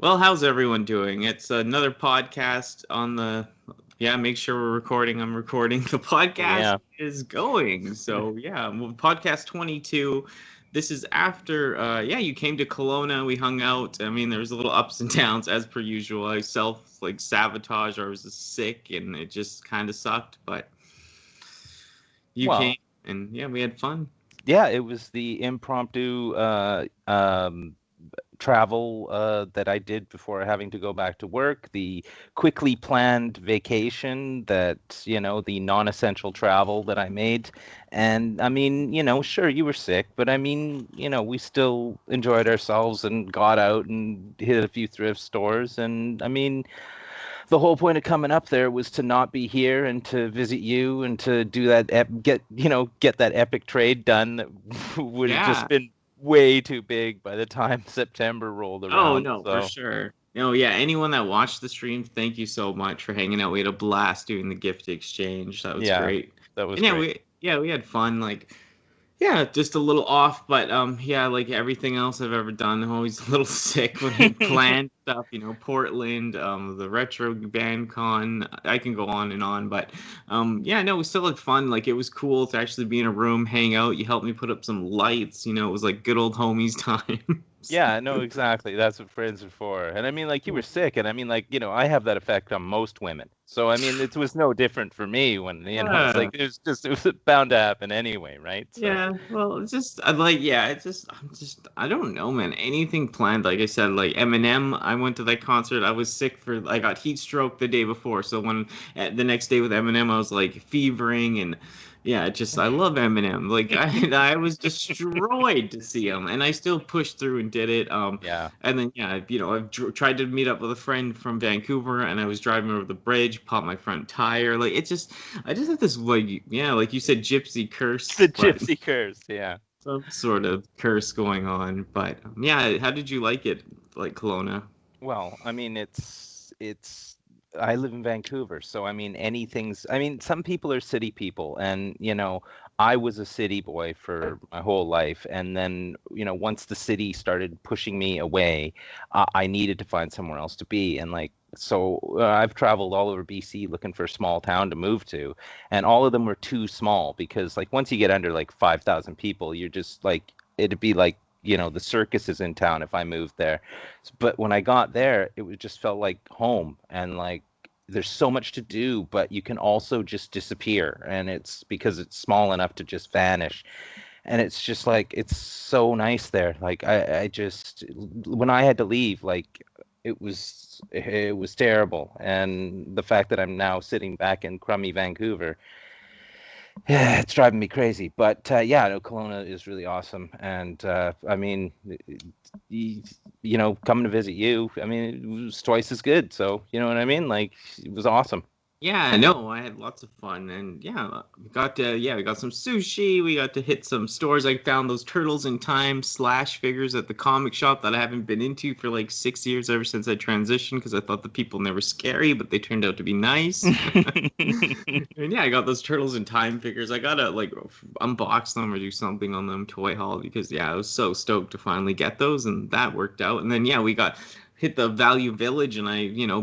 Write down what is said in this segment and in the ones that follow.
Well, how's everyone doing? It's another podcast on the. Yeah, make sure we're recording. I'm recording. The podcast Yeah. is going. So, yeah, podcast 22. This is after, you came to Kelowna. We hung out. I mean, there was a little ups and downs as per usual. I sabotage, or I was sick, and it just kind of sucked. But you Well, came, and yeah, we had fun. yeah, it was the impromptu travel that I did before having to go back to work, the quickly planned vacation that, the non-essential travel that I made. And I mean, sure, you were sick, but I mean, we still enjoyed ourselves and got out and hit a few thrift stores. And I mean, the whole point of coming up there was to not be here and to visit you and to do that get that epic trade done that would have Yeah. just been way too big by the time September rolled Oh, around. no, for So sure. No, yeah, anyone that watched the stream, thank you so much for hanging out. We had a blast doing the gift exchange. That was yeah, great. that was And yeah, great. we had fun. Yeah, just a little off, but yeah, like everything else I've ever done, I'm always a little sick when I plan stuff. Portland, the Retro Band Con. I can go on and on, but yeah, no, we still had fun. Like it was cool to actually be in a room, hang out. You helped me put up some lights. It was like good old homies time. Yeah, no, exactly. That's what friends are for. And I mean, like, you were sick, and I mean, like, I have that effect on most women. So I mean, it was no different for me when, it's Yeah. like it was bound to happen anyway, right? So Yeah, well, it's just I don't know, man. Anything planned? Like I said, like Eminem, I went to that concert. I was sick I got heat stroke the day before. So the next day with Eminem, I was like fevering and yeah, I love Eminem. Like I was destroyed to see him, and I still pushed through and did it. yeah. And then yeah, I've tried to meet up with a friend from Vancouver, and I was driving over the bridge, popped my front tire. I just have this like you said, gypsy curse, The but gypsy curse, yeah. some sort of curse going on. But yeah, how did you like it, like Kelowna? Well, I mean, it's I live in Vancouver, so I mean, I mean, some people are city people, and I was a city boy for my whole life, and then once the city started pushing me away, I needed to find somewhere else to be, and like. So I've traveled all over BC looking for a small town to move to, and all of them were too small because like once you get under like 5,000 people, you're just like it'd be like the circus is in town if I moved there. But when I got there, it was just felt like home and like there's so much to do, but you can also just disappear and it's because it's small enough to just vanish. And it's just like it's so nice there. Like I just when I had to leave, like it was terrible. And the fact that I'm now sitting back in crummy Vancouver, yeah, it's driving me crazy. But yeah, no, Kelowna is really awesome. And I mean, coming to visit you, I mean, it was twice as good. So, you know what I mean? Like, it was awesome. Yeah, no, I had lots of fun, and we got some sushi. We got to hit some stores. I found those Turtles in Time slash figures at the comic shop that I haven't been into for like 6 years ever since I transitioned because I thought the people never scary, but they turned out to be nice. And yeah, I got those Turtles in Time figures. I gotta like unbox them or do something on them toy haul because yeah, I was so stoked to finally get those, and that worked out. And then yeah, we got hit the Value Village, and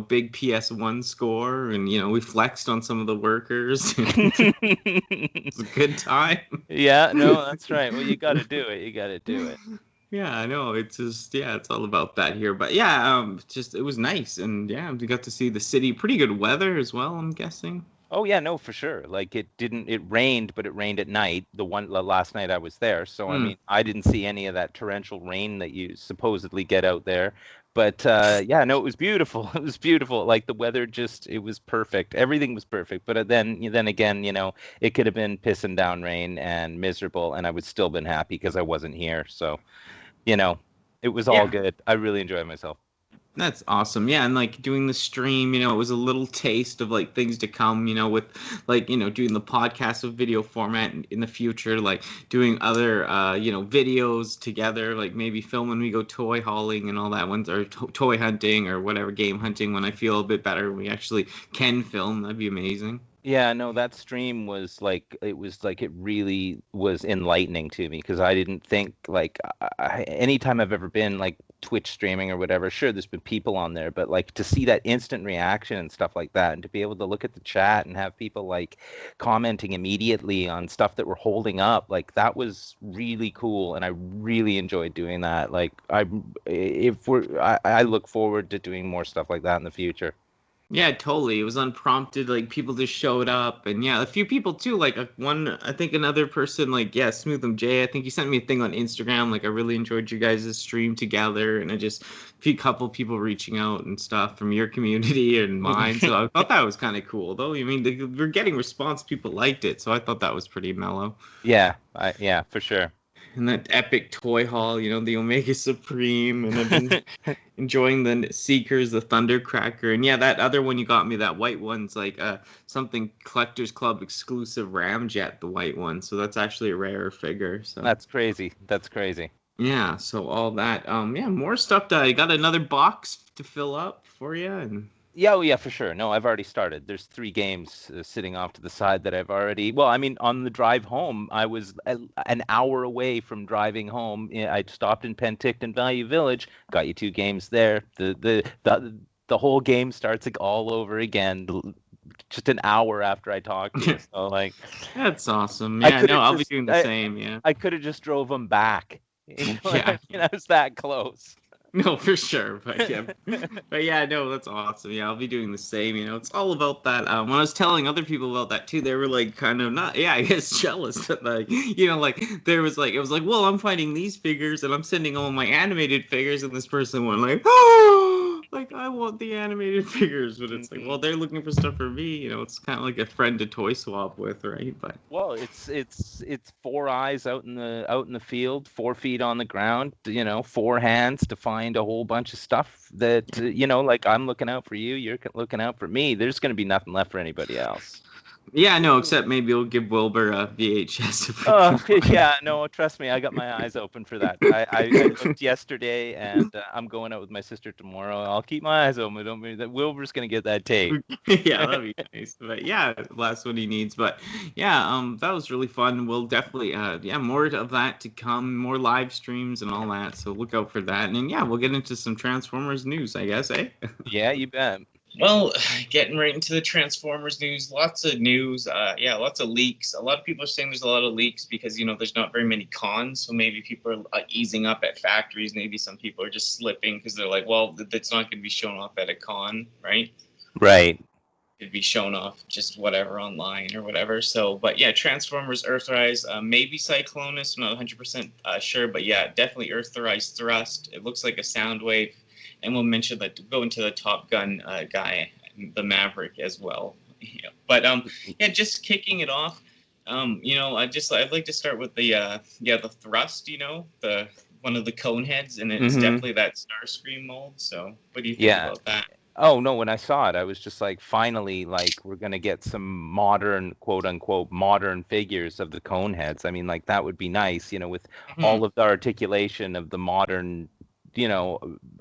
big PS1 score, and we flexed on some of the workers. It's a good time. Yeah, no, that's right. Well, you got to do it. You got to do it. Yeah, I know. It's just it's all about that here. But yeah, just it was nice, and yeah, we got to see the city. Pretty good weather as well, I'm guessing. Oh yeah, no, for sure. Like it rained, but it rained at night. The last night I was there. So I Hmm. mean, I didn't see any of that torrential rain that you supposedly get out there. But yeah, no, it was beautiful. It was beautiful. Like the weather it was perfect. Everything was perfect. But then again, it could have been pissing down rain and miserable, and I would still been happy because I wasn't here. So, you know, it was all Yeah. good. I really enjoyed myself. That's awesome. Yeah, and like doing the stream, it was a little taste of like things to come, with like, doing the podcast with video format in the future, like doing other videos together, like maybe filming we go toy hauling and all that ones or toy hunting or whatever game hunting when I feel a bit better we actually can film. That'd be amazing. Yeah, no, that stream was like it really was enlightening to me because I didn't think like anytime I've ever been like Twitch streaming or whatever, sure, there's been people on there, but like to see that instant reaction and stuff like that, and to be able to look at the chat and have people like commenting immediately on stuff that we're holding up, like that was really cool, and I really enjoyed doing that. Like I look forward to doing more stuff like that in the future. Yeah, totally. It was unprompted. Like people just showed up, and yeah, a few people too. Like one, I think another person, like yeah, Smooth MJ. I think he sent me a thing on Instagram. Like I really enjoyed you guys' stream together, and I just a couple people reaching out and stuff from your community and mine. So I thought that was kind of cool, though. I mean, we're getting response. People liked it, so I thought that was pretty mellow. Yeah, yeah, for sure. And that epic toy haul, the Omega Supreme, and I've been enjoying the Seekers, the Thundercracker, and yeah, that other one you got me, that white one's like something Collectors Club exclusive Ramjet, the white one. So that's actually a rarer figure. So that's crazy. That's crazy. Yeah, so all that, yeah, more stuff. I got another box to fill up for you, and. Yeah, oh yeah, for sure. No, I've already started. There's 3 games sitting off to the side that I've already. Well, I mean, on the drive home, I was an hour away from driving home. I stopped in Penticton Value Village. Got you 2 games there. The whole game starts like all over again. Just an hour after I talked to you. So like, that's awesome. Yeah, no, I'll be doing the same. Yeah, I could have just drove them back. Yeah, I was that close. No, for sure, but yeah, no, that's awesome. Yeah, I'll be doing the same. It's all about that. When I was telling other people about that too, they were like, kind of not, I guess jealous that like, like there was like, it was like, well, I'm finding these figures and I'm sending all my animated figures, and this person went like, oh, like I want the animated figures, but it's like, well, they're looking for stuff for me. It's kind of like a friend to toy swap with, right? But well, it's 4 eyes out in the field, 4 feet on the ground, 4 hands to find a whole bunch of stuff that like I'm looking out for you, you're looking out for me. There's going to be nothing left for anybody else. Yeah, no, except maybe we'll give Wilbur a VHS. Yeah, no, trust me, I got my eyes open for that. I looked yesterday, and I'm going out with my sister tomorrow. I'll keep my eyes open. Don't mean that Wilbur's gonna get that tape. Yeah, that'd be nice. But yeah, last one he needs. But yeah, that was really fun. We'll definitely, more of that to come, more live streams and all that. So look out for that. And then, yeah, we'll get into some Transformers news, I guess, eh? Yeah, you bet. Well, getting right into the Transformers news, lots of news, lots of leaks. A lot of people are saying there's a lot of leaks because, there's not very many cons, so maybe people are easing up at factories. Maybe some people are just slipping because they're like, well, it's not going to be shown off at a con, right? Right. It'd be shown off just whatever online or whatever. So, but yeah, Transformers Earthrise, maybe Cyclonus, I'm not 100% sure, but yeah, definitely Earthrise Thrust. It looks like a Soundwave. And we'll mention that, go into the Top Gun guy, the Maverick as well. But just kicking it off. I'd like to start with the Thrust. The one of the cone heads, and it's definitely that Starscream mold. So, what do you think about that? Oh no, when I saw it, I was just like, finally, like we're gonna get some modern, quote unquote, modern figures of the cone heads. I mean, like that would be nice, with all of the articulation of the modern,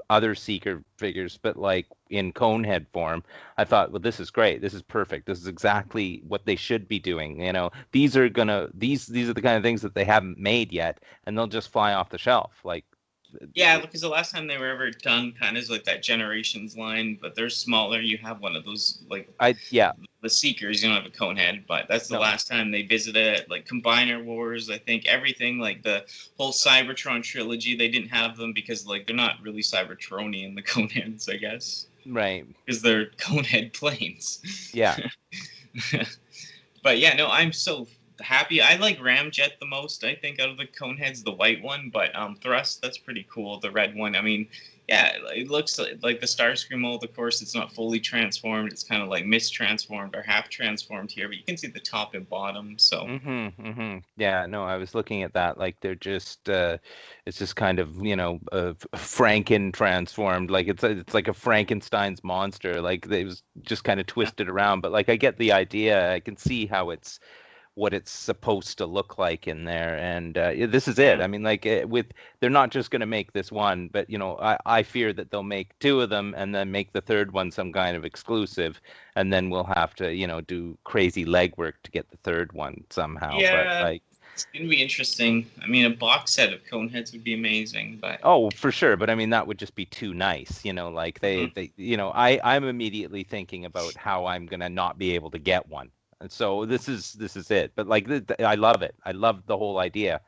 other Seeker figures, but like in conehead form. I thought, well, this is great. This is perfect. This is exactly what they should be doing. These are the kind of things that they haven't made yet, and they'll just fly off the shelf. Like, yeah, because the last time they were ever done kind of is like that Generations line, but they're smaller. You have one of those, like, the Seekers, you don't have a cone head, but that's the last time they visited it. Like Combiner Wars, I think everything, like the whole Cybertron trilogy, they didn't have them because like they're not really Cybertronian, the cone heads, I guess. Right. Because they're cone head planes. Yeah. But yeah, no, I'm so happy. I like Ramjet the most, I think, out of the cone heads, the white one, but Thrust, that's pretty cool, the red one. I mean, yeah, it looks like the Starscream mold. Of course, it's not fully transformed. It's kind of like mistransformed or half transformed here, but you can see the top and bottom. So yeah, no, I was looking at that. Like they're just, it's just kind of Franken transformed. Like it's like a Frankenstein's monster. Like it was just kind of twisted around. But like I get the idea. I can see how it's what it's supposed to look like in there. And this is it. I mean, like they're not just going to make this one, but I fear that they'll make two of them and then make the third one some kind of exclusive, and then we'll have to do crazy legwork to get the third one somehow. Yeah. But like, it's gonna be interesting. I mean, a box set of Coneheads would be amazing, but for sure. But I mean, that would just be too nice, like they I'm immediately thinking about how I'm gonna not be able to get one. And so this is it. But like, I love it. I love the whole idea.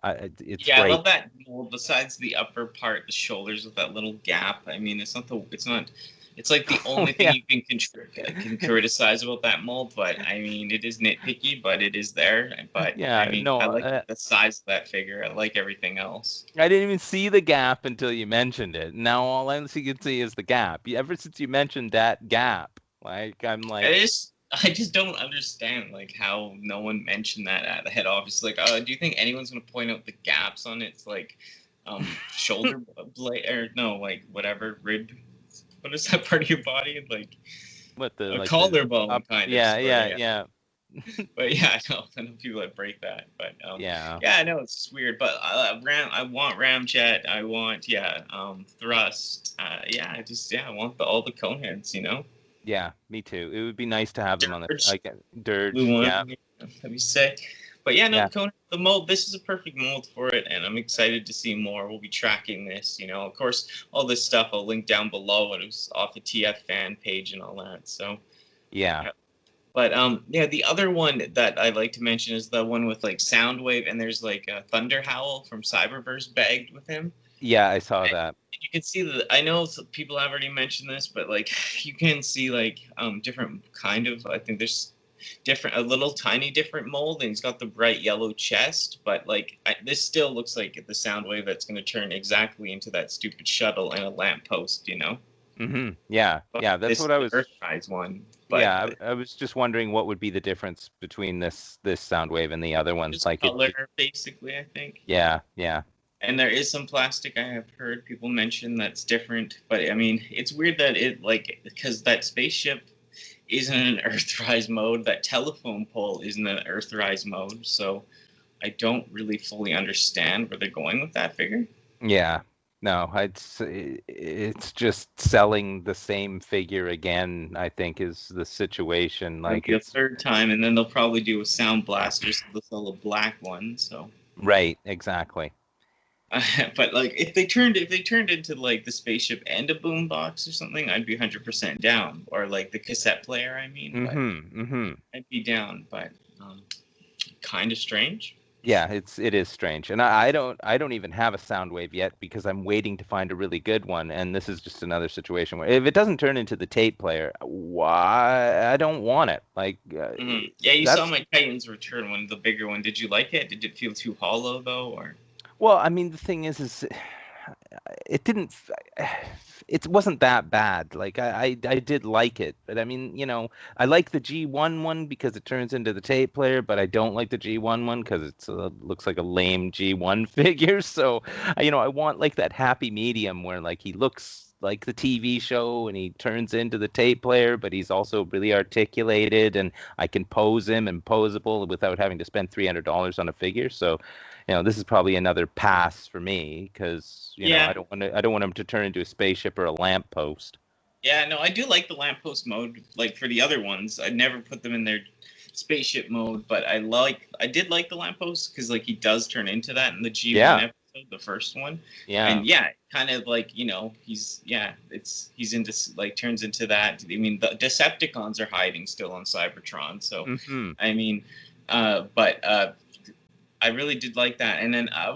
It's great. I love that mold. Besides the upper part, the shoulders with that little gap. I mean, it's like the only thing you can criticize about that mold. But I mean, it is nitpicky, but it is there. But I mean, I like the size of that figure. I like everything else. I didn't even see the gap until you mentioned it. Now all I can see is the gap. Ever since you mentioned that gap, like I'm like, I just don't understand like how no one mentioned that at the head office. Like, do you think anyone's gonna point out the gaps on its like shoulder blade or no, like whatever rib? What is that part of your body? Like what the like collarbone kind of. Yeah. But yeah, I know people that break that. But I know it's just weird. But I want Ramjet. I want Thrust. I want all the Coneheads. Yeah, me too. It would be nice to have them on the Dirge. Blue one. Yeah, that'd be sick. But the mold. This is a perfect mold for it, and I'm excited to see more. We'll be tracking this. Of course, all this stuff I'll link down below. It was off the TF fan page and all that. So yeah. But the other one that I like to mention is the one with like Soundwave, and there's like a Thunderhowl from Cyberverse bagged with him. Yeah, I saw that. You can see that. I know people have already mentioned this, but like you can see like different kind of. I think there's a little tiny different mold, and he's got the bright yellow chest. But like this still looks like the Soundwave that's going to turn exactly into that stupid shuttle and a lamppost. Mm-hmm. Yeah, that's what I was. Earthrise one. But I was just wondering what would be the difference between this Soundwave and the other ones. Just like color, basically, I think. Yeah. And there is some plastic I have heard people mention that's different, but I mean, it's weird that because that spaceship isn't an Earthrise mode, that telephone pole isn't an Earthrise mode, so I don't really fully understand where they're going with that figure. Yeah. No, it's just selling the same figure again, I think, is the situation. Like it's the third time, and then they'll probably do a Sound Blaster, so they'll sell a black one. So right, exactly. But like, if they turned into like the spaceship and a boombox or something, I'd be 100% down. Or like the cassette player, I mean. I'd be down, but kind of strange. Yeah, it is strange, and I don't even have a Soundwave yet because I'm waiting to find a really good one, and this is just another situation where if it doesn't turn into the tape player, why I don't want it. Like, yeah, you saw my Titans Return one, the bigger one. Did you like it? Did it feel too hollow though, or? Well, I mean, the thing is it didn't. It wasn't that bad. Like I did like it, but I mean, I like the G1 one because it turns into the tape player, but I don't like the G1 one because it looks like a lame G1 figure. So, I want like that happy medium where like he looks like the TV show and he turns into the tape player, but he's also really articulated and I can pose him and poseable without having to spend $300 on a figure. So, this is probably another pass for me because I don't want him to turn into a spaceship or a lamppost. Yeah, no, I do like the lamppost mode. Like for the other ones, I never put them in their spaceship mode, but I did like the lamppost because like he does turn into that in the G1 episode, the first one. Yeah, and kind of like he's into like turns into that. I mean, the Decepticons are hiding still on Cybertron, so I mean, I really did like that, and then I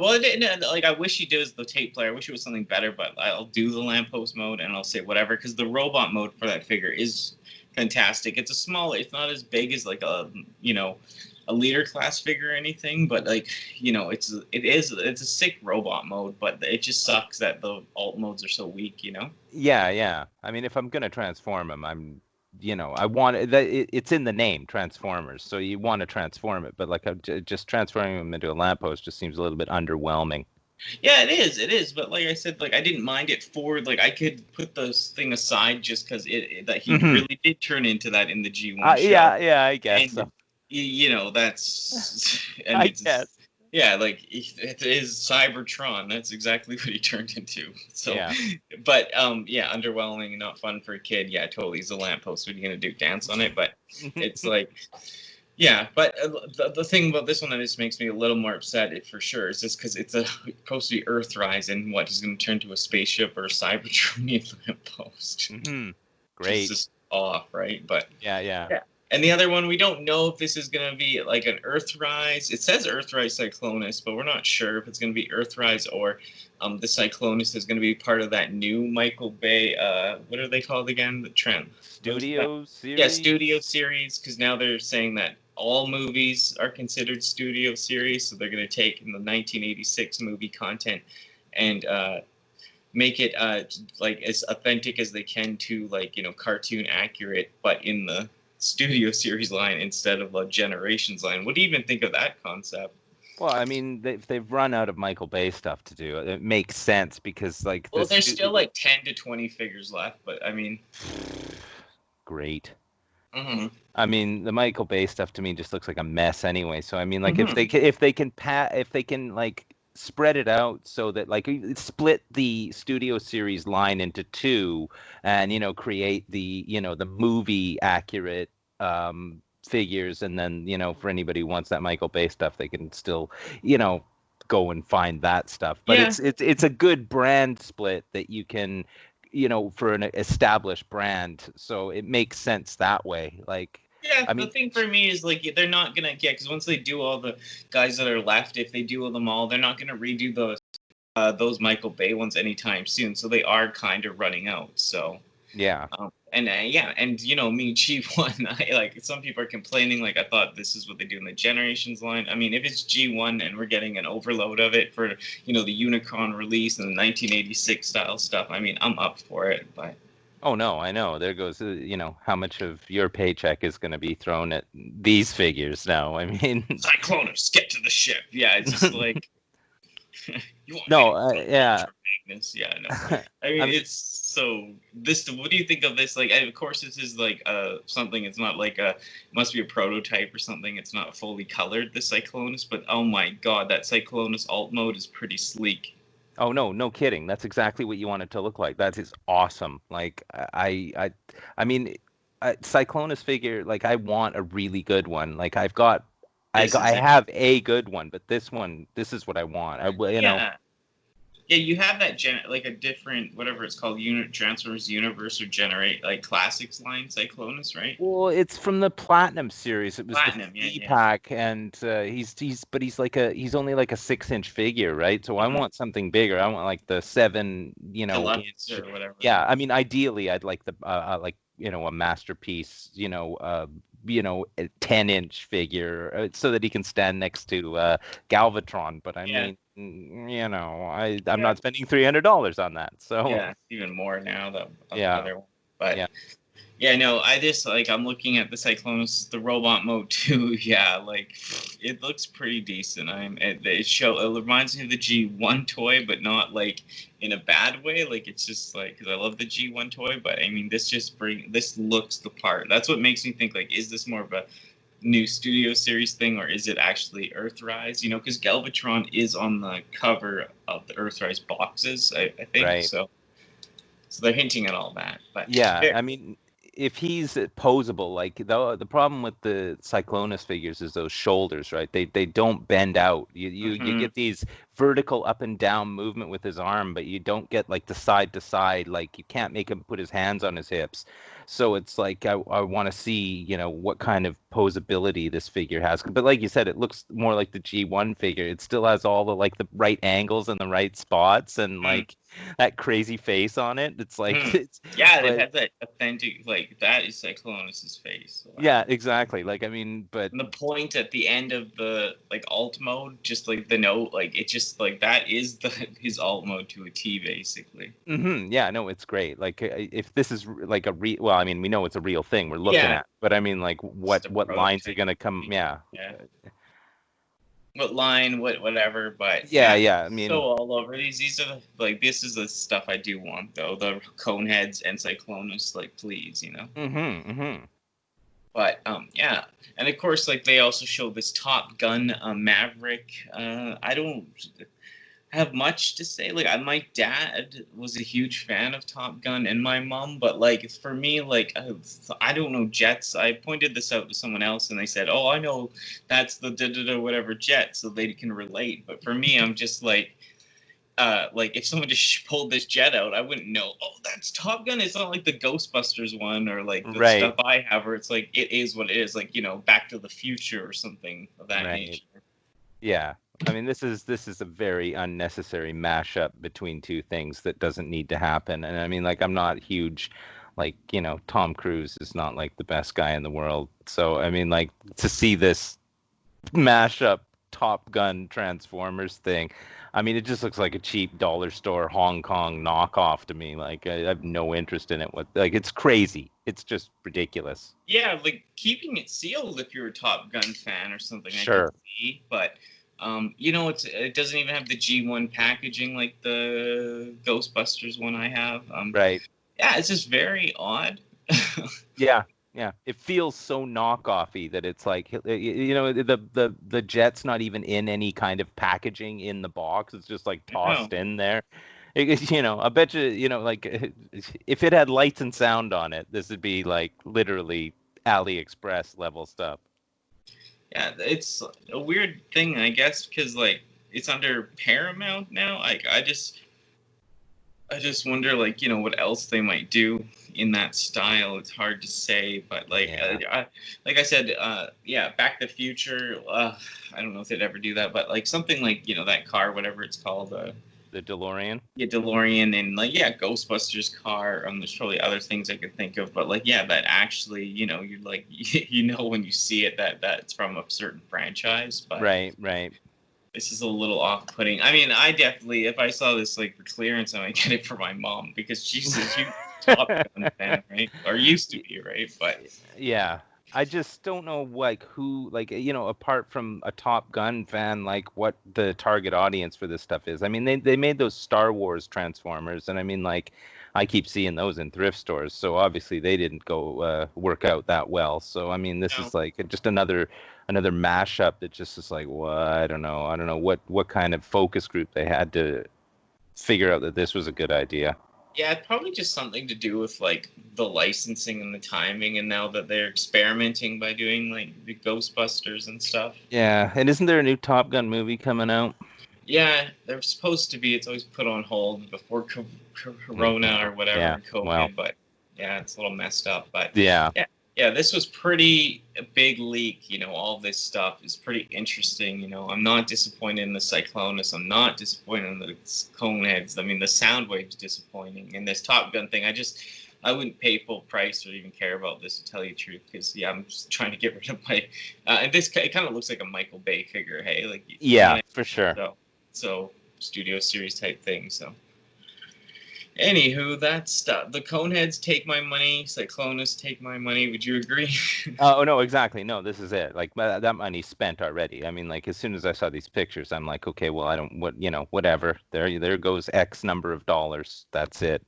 wish he did the tape player. I wish it was something better, but I'll do the lamppost mode and I'll say whatever because the robot mode for that figure is fantastic. It's it's not as big as like a leader class figure or anything, but like it's a sick robot mode, but it just sucks that the alt modes are so weak. Yeah. I mean, if I'm gonna transform him, I want it's in the name Transformers, so you want to transform it, but like just transforming him into a lamppost just seems a little bit underwhelming. Yeah, it is, but like I said, like I didn't mind it for like I could put this thing aside just because that he really did turn into that in the G1 show. Yeah, I guess so. you know, that's and I it's guess. yeah, like it is Cybertron. That's exactly what he turned into. So, Yeah. but yeah, underwhelming and not fun for a kid. Yeah, totally. He's a lamppost. What are you gonna do? Dance on it? But it's like, yeah. But the thing about this one that just makes me a little more upset, for sure, is just because it's supposed to be Earthrise, and what, he's gonna turn to a spaceship or a Cybertronian lamppost. Great. It's just off, right? But Yeah. and the other one, we don't know if this is going to be like an Earthrise. It says Earthrise Cyclonus, but we're not sure if it's going to be Earthrise or the Cyclonus is going to be part of that new Michael Bay. What are they called again? The trend. Studio series? Yeah, studio series. Because now they're saying that all movies are considered studio series. So they're going to take in the 1986 movie content and make it like as authentic as they can to, like, you know, cartoon accurate, but in the studio series line instead of a Generations line. What do you even think of that concept? Well, I mean, they've run out of Michael Bay stuff to do. It makes sense because, like, Well, there's still like 10 to 20 figures left, but I mean, great. Mm-hmm. I mean, the Michael Bay stuff to me just looks like a mess anyway. So I mean, like, if they can like spread it out so that, like, split the studio series line into two, and, you know, create the, you know, the movie accurate figures, and then, you know, for anybody who wants that Michael Bay stuff, they can still, you know, go and find that stuff. But Yeah. it's a good brand split that you can, you know, for an established brand, so it makes sense that way. Like, yeah, I mean, the thing for me is, like, they're not gonna get, because once they do all the guys that are left, if they do them all, they're not gonna redo those Michael Bay ones anytime soon. So they are kind of running out. So yeah. And yeah, and you know me, G1. I like, some people are complaining. Like, I thought this is what they do in the Generations line. I mean, if it's G1 and we're getting an overload of it for, you know, the Unicron release and the 1986 style stuff, I mean, I'm up for it. But oh no, I know. There goes, you know, how much of your paycheck is going to be thrown at these figures now. I mean, Cyclonus, get to the ship. Yeah, it's just like you want no, yeah. Magnus. Yeah, no. I mean, it's so this. What do you think of this? Like, of course, this is like something. It's not like it must be a prototype or something. It's not fully colored, the Cyclonus. But oh my god, that Cyclonus alt mode is pretty sleek. Oh no kidding. That's exactly what you want it to look like. That is awesome. Like, I mean, Cyclonus figure. Like, I want a really good one. Like, I have a good one, but this is what I want. You know. Yeah, you have that like a different, whatever it's called, Transformers Universe or Generate, like Classics line Cyclonus, right? Well, it's from the Platinum series. It was Platinum, the pack, and he's only like a 6-inch figure, right? So I want something bigger. I want like the 7, you know, Deluxe or whatever. Yeah, I mean, ideally, I'd like the like, you know, a masterpiece, you know, a 10-inch figure, so that he can stand next to Galvatron. But I mean, you know, I'm not spending $300 on that. So yeah, even more now. The other one. But yeah, no, I just, like, I'm looking at the Cyclonus, the robot mode too. Yeah, like, it looks pretty decent. It reminds me of the G1 toy, but not like in a bad way. Like, it's just like, because I love the G1 toy, but I mean, this looks the part. That's what makes me think, like, is this more of a new studio series thing, or is it actually Earthrise? You know, because Galvatron is on the cover of the Earthrise boxes, I think. Right. So they're hinting at all that. But yeah, I mean, if he's posable, like, the problem with the Cyclonus figures is those shoulders, right? They don't bend out. You get these vertical up and down movement with his arm, but you don't get like the side to side. Like, you can't make him put his hands on his hips. So it's like, I want to see, you know, what kind of posability this figure has. But like you said, it looks more like the G1 figure. It still has all the, like, the right angles and the right spots, and like that crazy face on it. It's like, it has that authentic, like, that is Cyclonus's face. So, yeah, exactly. Like, I mean, but the point at the end of the, like, alt mode, just like the note, like, it just, like, that is his alt mode to a T, basically. Yeah, no, it's great. Like, if this is like well, I mean, we know it's a real thing we're looking at, but I mean, like, what lines are gonna come? Yeah. What line? Whatever. But yeah. I mean, so all over these are like, this is the stuff I do want, though. The Coneheads and Cyclonus, like, please, you know. But yeah, and of course, like they also show this Top Gun Maverick. I don't have much to say. Like, my dad was a huge fan of Top Gun, and my mom. But like for me, like I don't know jets. I pointed this out to someone else, and they said, "Oh, I know that's the whatever jet," so they can relate. But for me, I'm just like if someone just pulled this jet out, I wouldn't know. Oh, that's Top Gun. It's not like the Ghostbusters one or like the Right. stuff I have, where it's like it is what it is. Like Back to the Future or something of that Right. nature. Yeah. I mean, this is a very unnecessary mashup between two things that doesn't need to happen. And I mean, like, I'm not huge, like, Tom Cruise is not like the best guy in the world. So, I mean, like, to see this mashup Top Gun Transformers thing, I mean, it just looks like a cheap dollar store Hong Kong knockoff to me. Like, I have no interest in it. Like, it's crazy. It's just ridiculous. Yeah, like keeping it sealed if you're a Top Gun fan or something. Sure. I could see, but it doesn't even have the G1 packaging like the Ghostbusters one I have. Right. Yeah, it's just very odd. Yeah. Yeah, it feels so knockoffy that it's like, the jet's not even in any kind of packaging in the box. It's just like tossed in there. I bet you, like if it had lights and sound on it, this would be like literally AliExpress level stuff. Yeah, it's a weird thing, I guess, because like it's under Paramount now. Like I just wonder, like, what else they might do in that style. It's hard to say, but like, like I said, yeah, Back to the Future. I don't know if they'd ever do that, but like something like that car, whatever it's called, the DeLorean. Yeah, DeLorean, and like Ghostbusters car. There's probably other things I could think of, but like that actually, you like when you see it that it's from a certain franchise. But Right. This is a little off-putting. I mean, I definitely, if I saw this like for clearance, I might get it for my mom because she's a huge Top Gun fan, right? Or used to be, right? But yeah, I just don't know, like, who, like, apart from a Top Gun fan, like, what the target audience for this stuff is. I mean, they made those Star Wars Transformers, and I mean, like, I keep seeing those in thrift stores, so obviously they didn't go work out that well. So I mean, this is like just another mashup that just is like, well, I don't know what kind of focus group they had to figure out that this was a good idea. Yeah, it's probably just something to do with like the licensing and the timing, and now that they're experimenting by doing like the Ghostbusters and stuff. Yeah, and isn't there a new Top Gun movie coming out? Yeah, they're supposed to be. It's always put on hold before Corona or whatever, COVID. Well, but yeah, it's a little messed up. But yeah, this was pretty a big leak. All this stuff is pretty interesting. I'm not disappointed in the Cyclonus. I'm not disappointed in the Coneheads. I mean, the Soundwave's disappointing. And this Top Gun thing, I wouldn't pay full price or even care about this, to tell you the truth, because I'm just trying to get rid of my. And it kind of looks like a Michael Bay figure. Hey, like for sure. So studio series type thing. So anywho, that's stuff. The Coneheads take my money. Cyclonus take my money. Would you agree? Oh no, exactly. No, this is it. Like that money's spent already. I mean, like as soon as I saw these pictures, I'm like, okay, well, I don't whatever. There goes X number of dollars. That's it.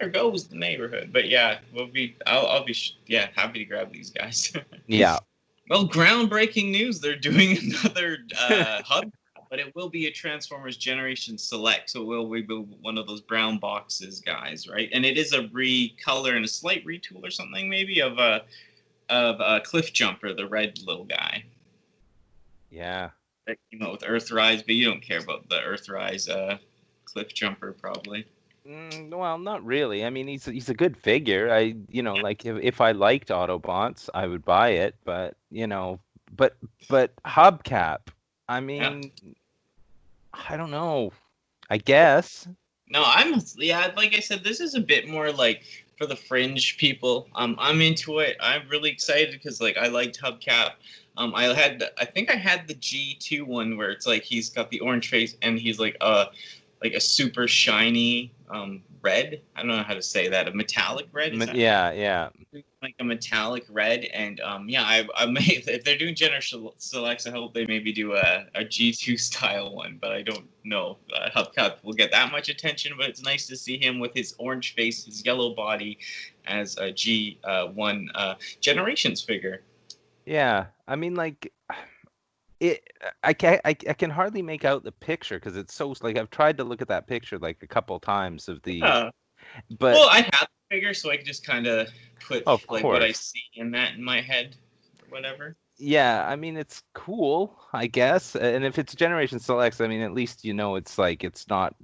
There goes the neighborhood. But yeah, I'll be happy to grab these guys. Yeah. Well, groundbreaking news. They're doing another hub. But it will be a Transformers Generation Select, so it will be one of those brown boxes, guys, right? And it is a recolor and a slight retool or something, maybe, of a Cliff Jumper, the red little guy. Yeah. That came out with Earthrise, but you don't care about the Earthrise Cliff Jumper, probably. Well, not really. I mean, he's a good figure. Like if I liked Autobots, I would buy it. But but Hubcap. I mean, I don't know. I guess. No, like I said, this is a bit more like for the fringe people. I'm into it. I'm really excited because like I liked Hubcap. I think I had the G2 one where it's like he's got the orange face and he's like a super shiny red. I don't know how to say that. A metallic red. Is that Yeah. like a metallic red? And I may, if they're doing generation selects, I hope they maybe do a G2 style one. But I don't know. Hubcap will get that much attention, but it's nice to see him with his orange face, his yellow body, as a G1 Generations figure. Yeah, I mean, like, I can hardly make out the picture because it's so, like, I've tried to look at that picture like a couple times of the, but well, I have the figure, so I can just kind of put of like course. what I see in my head, or whatever. Yeah, I mean, it's cool, I guess. And if it's Generation Selects, I mean, at least it's like it's not,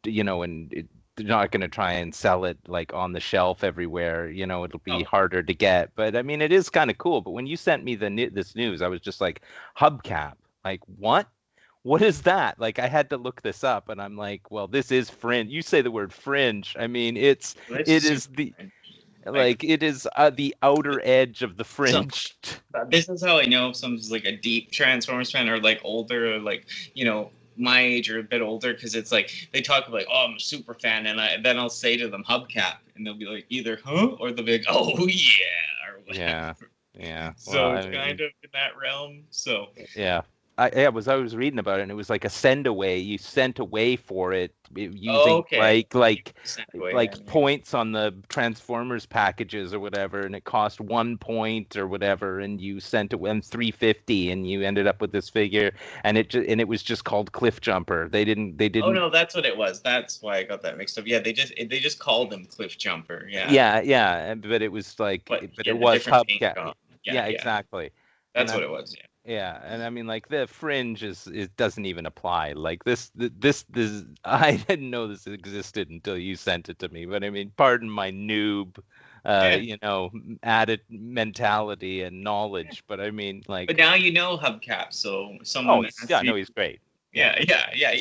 and they're not going to try and sell it like on the shelf everywhere. It'll be harder to get. But I mean, it is kind of cool. But when you sent me this news, I was just like, Hubcap, like what? What is that? Like, I had to look this up, and I'm like, well, this is fringe. You say the word fringe. I mean, it is the. Like, it is the outer edge of the fringe. So, this is how I know if someone's like a deep Transformers fan or like older, or like, my age or a bit older, because it's like they talk like, oh, I'm a super fan, and then I'll say to them Hubcap, and they'll be like either or they'll be like, oh yeah, or whatever. Yeah. So well, it's kind of in that realm. So yeah. I was reading about it, and it was like a send away. You sent away for it using like points on the Transformers packages or whatever, and it cost 1 point or whatever, and you sent it when 350, and you ended up with this figure, and it was just called Cliff Jumper. They didn't. Oh no, that's what it was. That's why I got that mixed up. Yeah, they just called him Cliff Jumper. Yeah. But it was like, but it was Hubcap. Yeah, exactly. That's what it was. Yeah. Yeah, and I mean, like, the fringe it doesn't even apply. Like this, I didn't know this existed until you sent it to me. But I mean, pardon my noob, added mentality and knowledge. But I mean, like. But now you know Hubcap, so someone. No, he's great. Yeah.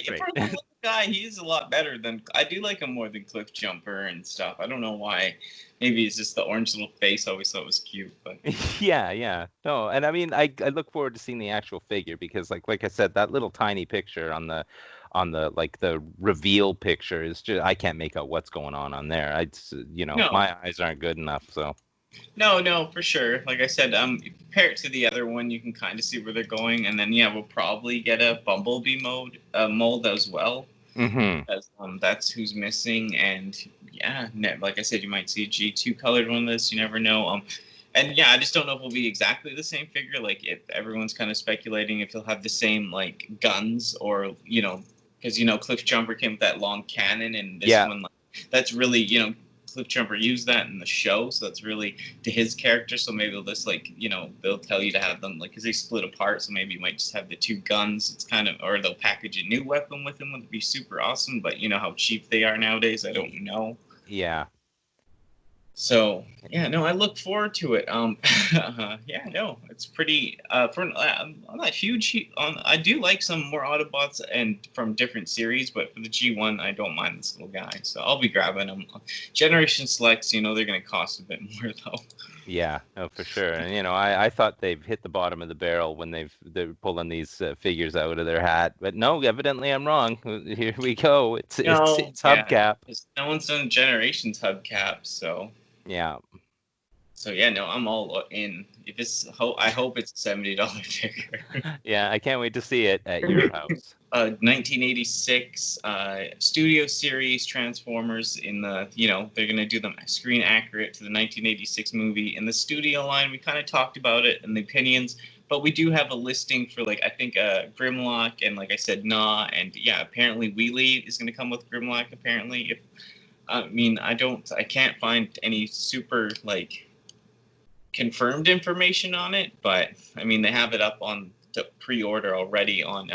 For a little guy, he's a lot better than. I do like him more than Cliff Jumper and stuff. I don't know why. Maybe it's just the orange little face. I always thought was cute, but yeah. No, and I mean, I look forward to seeing the actual figure, because like I said, that little tiny picture on the like the reveal picture is just, I can't make out what's going on there. My eyes aren't good enough, so. No, for sure. Like I said, compare it to the other one, you can kind of see where they're going, and then we'll probably get a Bumblebee mold as well. Mm-hmm. As, that's who's missing, and like I said, you might see a G2 colored one of this. You never know. And I just don't know if it'll be exactly the same figure. Like, if everyone's kind of speculating if he'll have the same like guns, or because Cliff Jumper came with that long cannon, and this one, that's really Cliff Jumper used that in the show, so that's really to his character. So maybe they'll just they'll tell you to have them because they split apart. So maybe you might just have the two guns. It's kind of, or they'll package a new weapon with them, would be super awesome. But you know how cheap they are nowadays. I don't know. Yeah. So I look forward to it. It's pretty. I'm not huge on. I do like some more Autobots and from different series, but for the G1, I don't mind this little guy. So I'll be grabbing them. Generation Selects, they're going to cost a bit more though. Yeah, no, for sure. And I thought they've hit the bottom of the barrel when they're pulling these figures out of their hat, but no, evidently I'm wrong. Here we go. It's Hubcap. No one's done Generations Hubcap, so. Yeah. So I'm all in. If it's, I hope it's a $70 figure. Yeah, I can't wait to see it at your house. 1986 Studio Series Transformers in the, they're gonna do them screen accurate to the 1986 movie. In the studio line, we kind of talked about it and the opinions, but we do have a listing for I think Grimlock, and like I said, and apparently Wheelie is gonna come with Grimlock. Apparently, I can't find any super confirmed information on it, but they have it up on the pre-order already on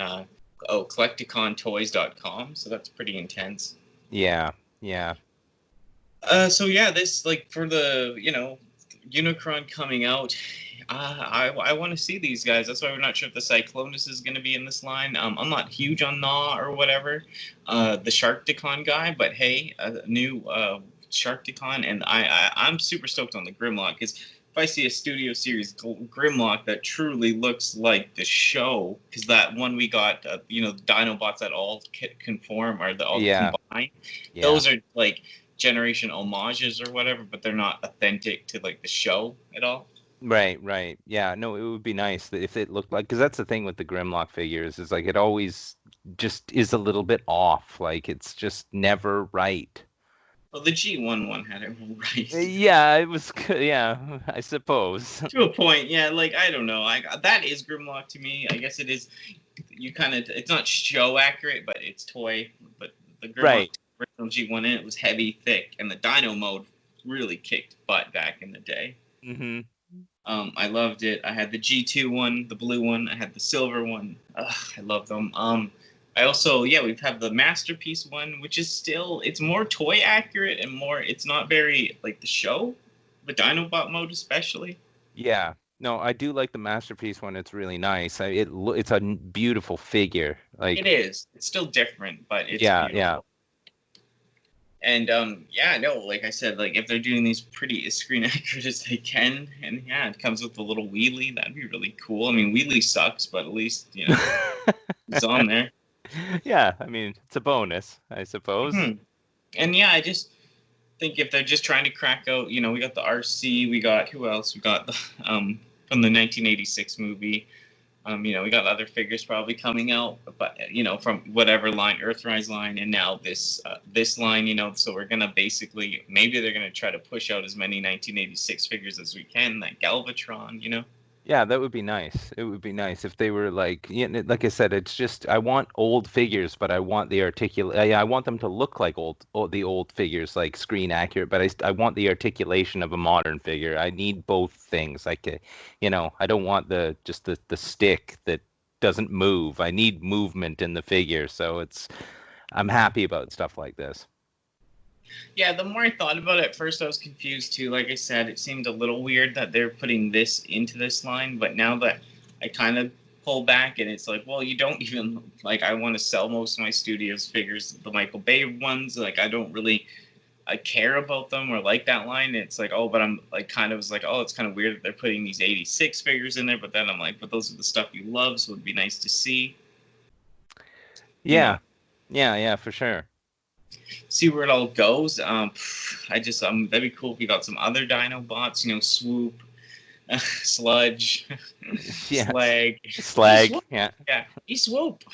collecticontoys.com, so that's pretty intense. Yeah. This for the Unicron coming out, I want to see these guys. That's why we're not sure if the Cyclonus is going to be in this line. I'm not huge on or whatever, the Sharkticon guy, but hey, a new Sharkticon, and I'm super stoked on the Grimlock, because if I see a Studio Series Grimlock that truly looks like the show, because that one we got, the Dinobots that all conform, or the all combine, those are generation homages or whatever, but they're not authentic to like the show at all. Right. Yeah, no, it would be nice if it looked like, because that's the thing with the Grimlock figures, is like it always just is a little bit off. Like it's just never right. Well, the G1 one had it right. Yeah, it was good. Yeah, I suppose. To a point, yeah. Like I don't know, that is Grimlock to me. I guess it is. You kind of, it's not show accurate, but it's toy. But the Grimlock original G1 in it was heavy, thick, and the Dino mode really kicked butt back in the day. Mm-hmm. I loved it. I had the G2 one, the blue one. I had the silver one. I love them. I also, we've had the Masterpiece one, which is still, it's more toy accurate and more, it's not very like the show, the Dinobot mode especially. Yeah. No, I do like the Masterpiece one. It's really nice. It's a beautiful figure. Like it is. It's still different, but it's beautiful. Yeah. And like I said, like if they're doing these pretty as screen accurate as they can, and it comes with a little wheelie, that'd be really cool. I mean, wheelie sucks, but at least it's on there. Yeah, I mean it's a bonus, I suppose. Mm-hmm. And I just think if they're just trying to crack out, we got the Arcee, we got who else? We got from the 1986 movie. We got other figures probably coming out, but from whatever line, Earthrise line, and now this line, so we're gonna basically, maybe they're gonna try to push out as many 1986 figures as we can, like Galvatron, Yeah, that would be nice. It would be nice if they were like I said, it's just I want old figures, but I want the I want them to look like the old figures, like screen accurate, but I want the articulation of a modern figure. I need both things. Like, I don't want the stick that doesn't move. I need movement in the figure. So I'm happy about stuff like this. Yeah, the more I thought about it, at first I was confused too. Like I said, it seemed a little weird that they're putting this into this line, but now that I kind of pull back and it's like, well, you don't even, like, I want to sell most of my studio's figures, the Michael Bay ones, like, I care about them or like that line. It's like, oh, but I'm like, kind of was like, oh, it's kind of weird that they're putting these 86 figures in there, but then I'm like, but those are the stuff you love, so it'd be nice to see. Yeah, for sure. See where it all goes. That'd be cool if we got some other Dinobots, Swoop, Sludge, Slag. Yeah. Yeah, Swoop.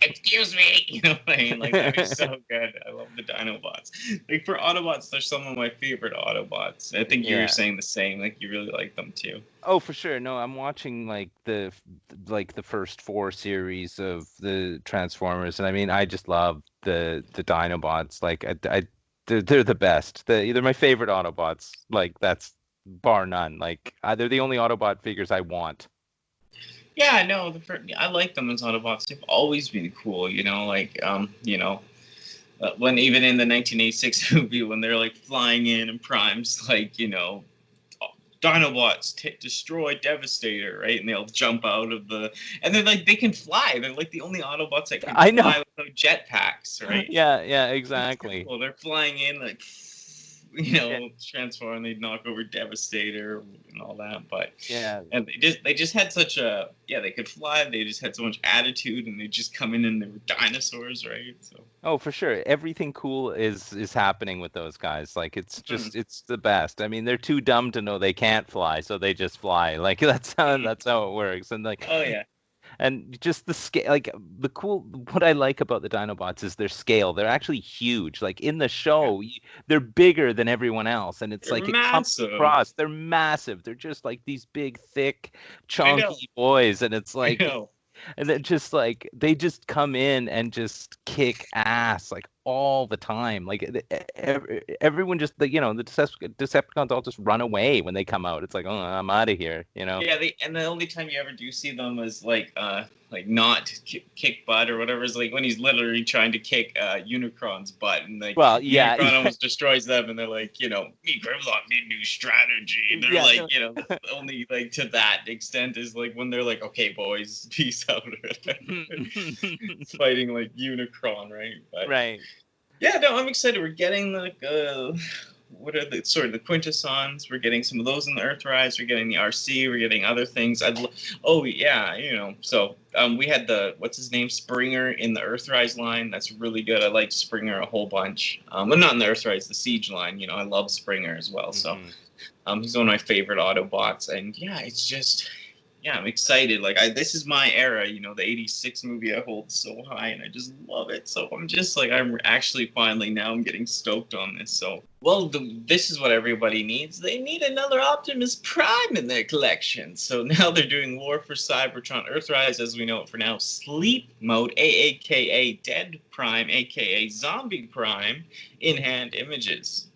Excuse me. What I mean? Like, that'd be so good. I love the Dinobots. Like, for Autobots, they're some of my favorite Autobots. I think you were saying the same. Like, you really like them too. Oh, for sure. No, I'm watching the first 4 series of the Transformers, and I mean, I just love the Dinobots. Like, they're the best. They're my favorite Autobots. Like, that's bar none. Like, they're the only Autobot figures I want. Yeah, no, I like them as Autobots. They've always been cool, when even in the 1986 movie, when they're like flying in and Prime's like, Dinobots destroy Devastator, right? And they'll jump out of and they're like, they can fly. They're like the only Autobots that can fly without jetpacks, right? Yeah, exactly. Well, they're flying in like, transform, they'd knock over Devastator and all that, but and they just had such a they could fly, they just had so much attitude, and they just come in and they were dinosaurs, right? So for sure, everything cool is happening with those guys. Like, it's just it's the best. I mean, they're too dumb to know they can't fly, so they just fly. Like, that's how it works. And like, oh yeah. And just the scale, like what I like about the Dinobots is their scale. They're actually huge. Like, in the show, they're bigger than everyone else, and it's it comes across. They're massive. They're just like these big, thick, chunky boys, and it's like, and then just like they just come in and just kick ass like all the time. Like, everyone just the Decepticons all just run away when they come out. It's like, oh, I'm out of here, Yeah, and the only time you ever do see them is like not kick butt or whatever, is like when he's literally trying to kick Unicron's butt, and like Unicron almost destroys them, and they're like, me Grimlock need new strategy. And they're like, only like to that extent is like when they're like, okay boys, peace out. It's fighting like Unicron, right? But, right. Yeah, no, I'm excited. We're getting like what are the sort of the quintessons? We're getting some of those in the Earthrise. We're getting the Arcee. We're getting other things. Oh yeah, So we had the what's his name Springer in the Earthrise line. That's really good. I like Springer a whole bunch. But not in the Earthrise, the Siege line. I love Springer as well. So he's one of my favorite Autobots, and yeah, it's just. Yeah, I'm excited. Like, this is my era, the 86 movie I hold so high, and I just love it. So I'm just like, I'm actually finally now I'm getting stoked on this. So, well, this is what everybody needs. They need another Optimus Prime in their collection. So now they're doing War for Cybertron Earthrise, as we know it for now, Sleep Mode, aka Dead Prime, aka Zombie Prime, in-hand images.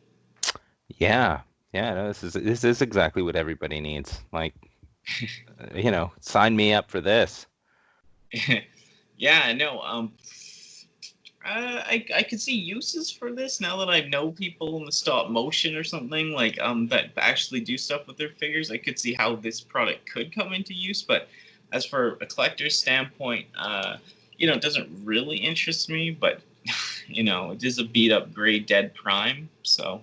Yeah, no, this is exactly what everybody needs. Like, sign me up for this. Yeah, no. I could see uses for this now that I know people in the stop motion or something like that actually do stuff with their figures. I could see how this product could come into use, but as for a collector's standpoint, it doesn't really interest me. But it is a beat up gray Dead Prime, so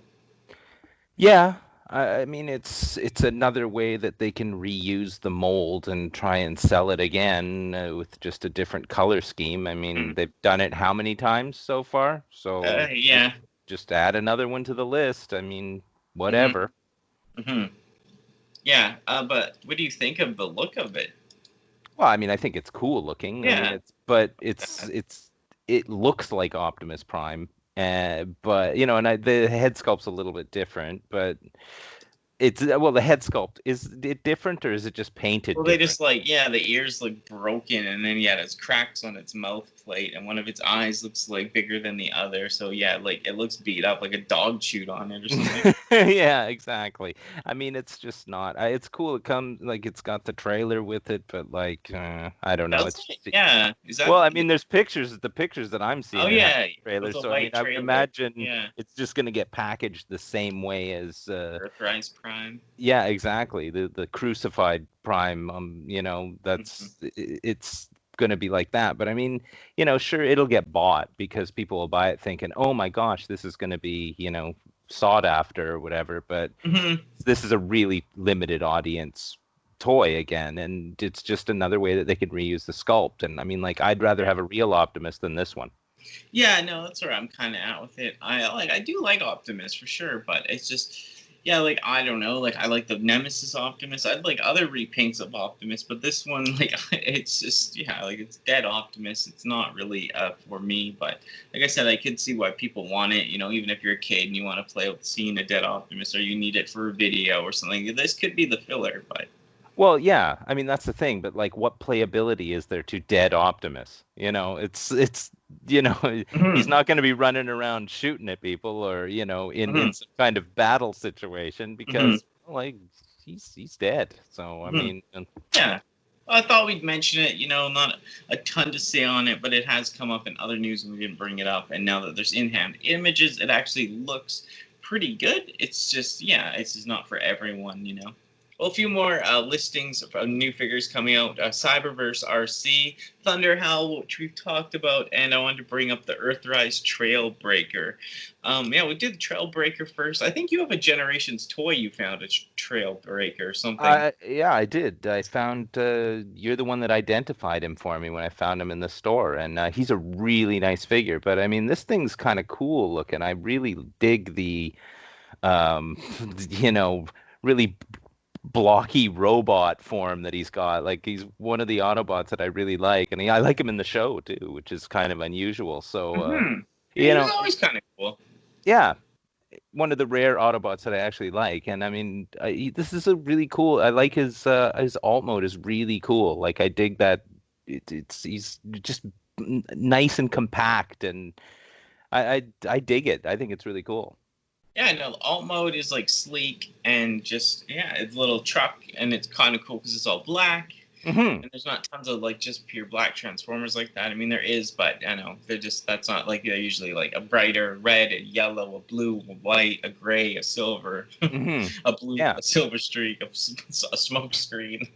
yeah. I mean, it's another way that they can reuse the mold and try and sell it again with just a different color scheme. I mean, they've done it how many times so far? So yeah, just add another one to the list. I mean, whatever. Yeah, but what do you think of the look of it? Well, I mean, I think it's cool looking. Yeah. I mean, it looks like Optimus Prime. But and the head sculpt's a little bit different, but the head sculpt, is it different or is it just painted? Well, they just the ears look broken, and then there's cracks on its mouth plate, and one of its eyes looks like bigger than the other. So yeah, like it looks beat up, like a dog chewed on it or something. Yeah, exactly. I mean, it's just not. It's cool. It comes it's got the trailer with it, but I don't know. Yeah. Well, I mean, there's pictures. The pictures that I'm seeing. Oh yeah, trailers. So I would imagine it's just going to get packaged the same way as Earthrise Prime. Yeah, exactly. The crucified Prime. That's it's going to be like that. But I mean, sure, it'll get bought because people will buy it thinking, oh my gosh, this is going to be sought after or whatever. But this is a really limited audience toy again, and it's just another way that they can reuse the sculpt. And I mean, like, I'd rather have a real Optimus than this one. Yeah, no, that's where I'm kind of at with it. I do like Optimus for sure, but it's just. Yeah, like, I don't know, like, I like the Nemesis Optimus. I'd like other repaints of Optimus, but this one, like, it's just, it's dead Optimus. It's not really for me, but like I said, I could see why people want it, even if you're a kid and you want to play with seeing a dead Optimus, or you need it for a video or something. This could be the filler, but... Well, yeah, I mean, that's the thing, but, like, what playability is there to dead Optimus? It's he's not going to be running around shooting at people or, in some kind of battle situation because, like, he's dead. So, I mean... Yeah. I thought we'd mention it, not a ton to say on it, but it has come up in other news and we didn't bring it up. And now that there's in-hand images, it actually looks pretty good. It's just, it's just not for everyone, Well, a few more listings of new figures coming out. Cyberverse Arcee, Thunderhowl, which we've talked about, and I wanted to bring up the Earthrise Trailbreaker. We did the Trailbreaker first. I think you have a Generations toy you found, a Trailbreaker or something. Yeah, I did. I found, you're the one that identified him for me when I found him in the store, and he's a really nice figure. But, I mean, this thing's kind of cool looking. I really dig the, really blocky robot form that he's got. Like, he's one of the Autobots that I really like, and I like him in the show too, which is kind of unusual. So he's always kind of cool. Yeah, one of the rare Autobots that I actually like. And I mean, this is a really cool. I like his alt mode is really cool. Like, I dig that. He's just nice and compact, and I dig it. I think it's really cool. Yeah, no, alt mode is like sleek and just, it's a little truck, and it's kind of cool because it's all black. And there's not tons of like just pure black Transformers like that. I mean, there is, but I know that's not like, they're usually like a brighter red, a yellow, a blue, a white, a gray, a silver, a blue, a silver streak, a smoke screen.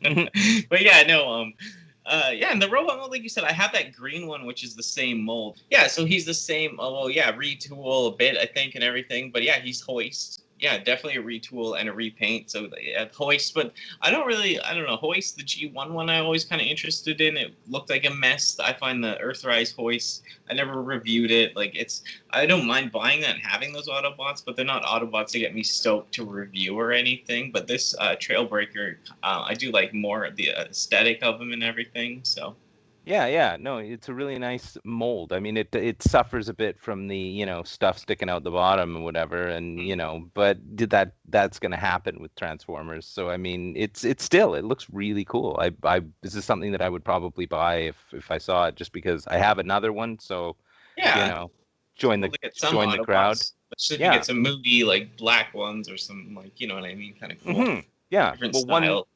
But and the robot mold, like you said, I have that green one, which is the same mold. Yeah, so he's the same. Retool a bit, I think, and everything. But yeah, he's Hoist. Yeah, definitely a retool and a repaint. So yeah, Hoist, but I don't know, Hoist, the G1 one I always kind of interested in. It looked like a mess. I find the Earthrise Hoist, I never reviewed it. Like I don't mind buying that and having those Autobots, but they're not Autobots to get me stoked to review or anything. But this Trailbreaker, I do like more of the aesthetic of them and everything. So. Yeah. No, it's a really nice mold. I mean, it suffers a bit from the, stuff sticking out the bottom and whatever, and but that's going to happen with Transformers. So I mean, it looks really cool. This is something that I would probably buy if I saw it, just because I have another one. So Yeah. Join We'll get some the crowd. But should you get some moody, like black ones or some, like, you know what I mean, kind of cool. Mm-hmm. Yeah. Different style.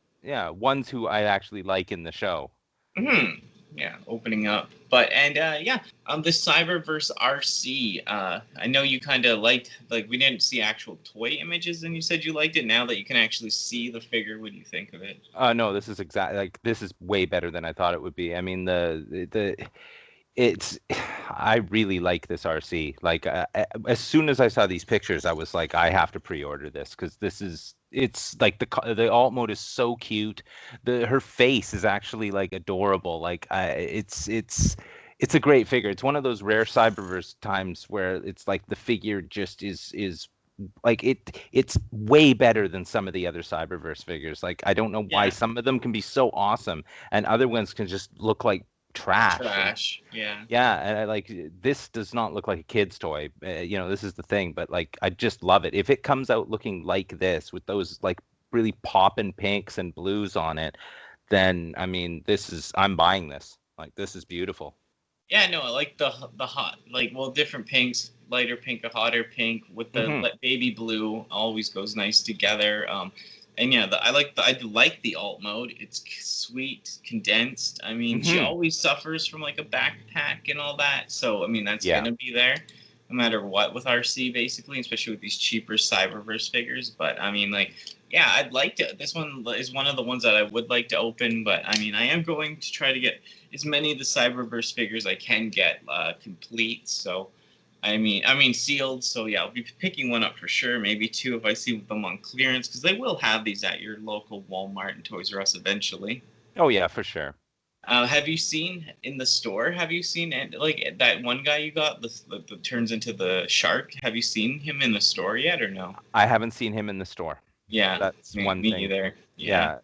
Ones who I actually like in the show. Mm-hmm. Yeah, opening up. But the Cyberverse Arcee. I know you kind of liked, like, we didn't see actual toy images, and you said you liked it. Now that you can actually see the figure, what do you think of it? No, this is this is way better than I thought it would be. I mean, I really like this Arcee. Like, as soon as I saw these pictures, I was like, I have to pre-order this, because it's like the alt mode is so cute. Her face is actually like adorable. Like, it's a great figure. It's one of those rare Cyberverse times where it's like the figure just is like it's way better than some of the other Cyberverse figures. Like, I don't know why some of them can be so awesome and other ones can just look like trash. And I like, this does not look like a kid's toy. This is the thing, but like, I just love it. If it comes out looking like this with those like really popping pinks and blues on it, then I mean, I'm buying this. Like, this is beautiful. Yeah, no, I like the hot, like, well, different pinks, lighter pink, a hotter pink with the baby blue always goes nice together. And yeah, I like the alt mode. It's sweet, condensed. I mean, she always suffers from like a backpack and all that. So I mean, that's gonna be there, no matter what with Arcee, basically, especially with these cheaper Cyberverse figures. But I mean, like, yeah, I'd like to. This one is one of the ones that I would like to open. But I mean, I am going to try to get as many of the Cyberverse figures I can get complete. So. I mean sealed. So yeah, I'll be picking one up for sure. Maybe two if I see them on clearance, because they will have these at your local Walmart and Toys R Us eventually. Oh yeah, for sure. Have you seen in the store? Have you seen like that one guy you got that turns into the shark? Have you seen him in the store yet or no? I haven't seen him in the store. Yeah, that's one thing. Me either. Yeah.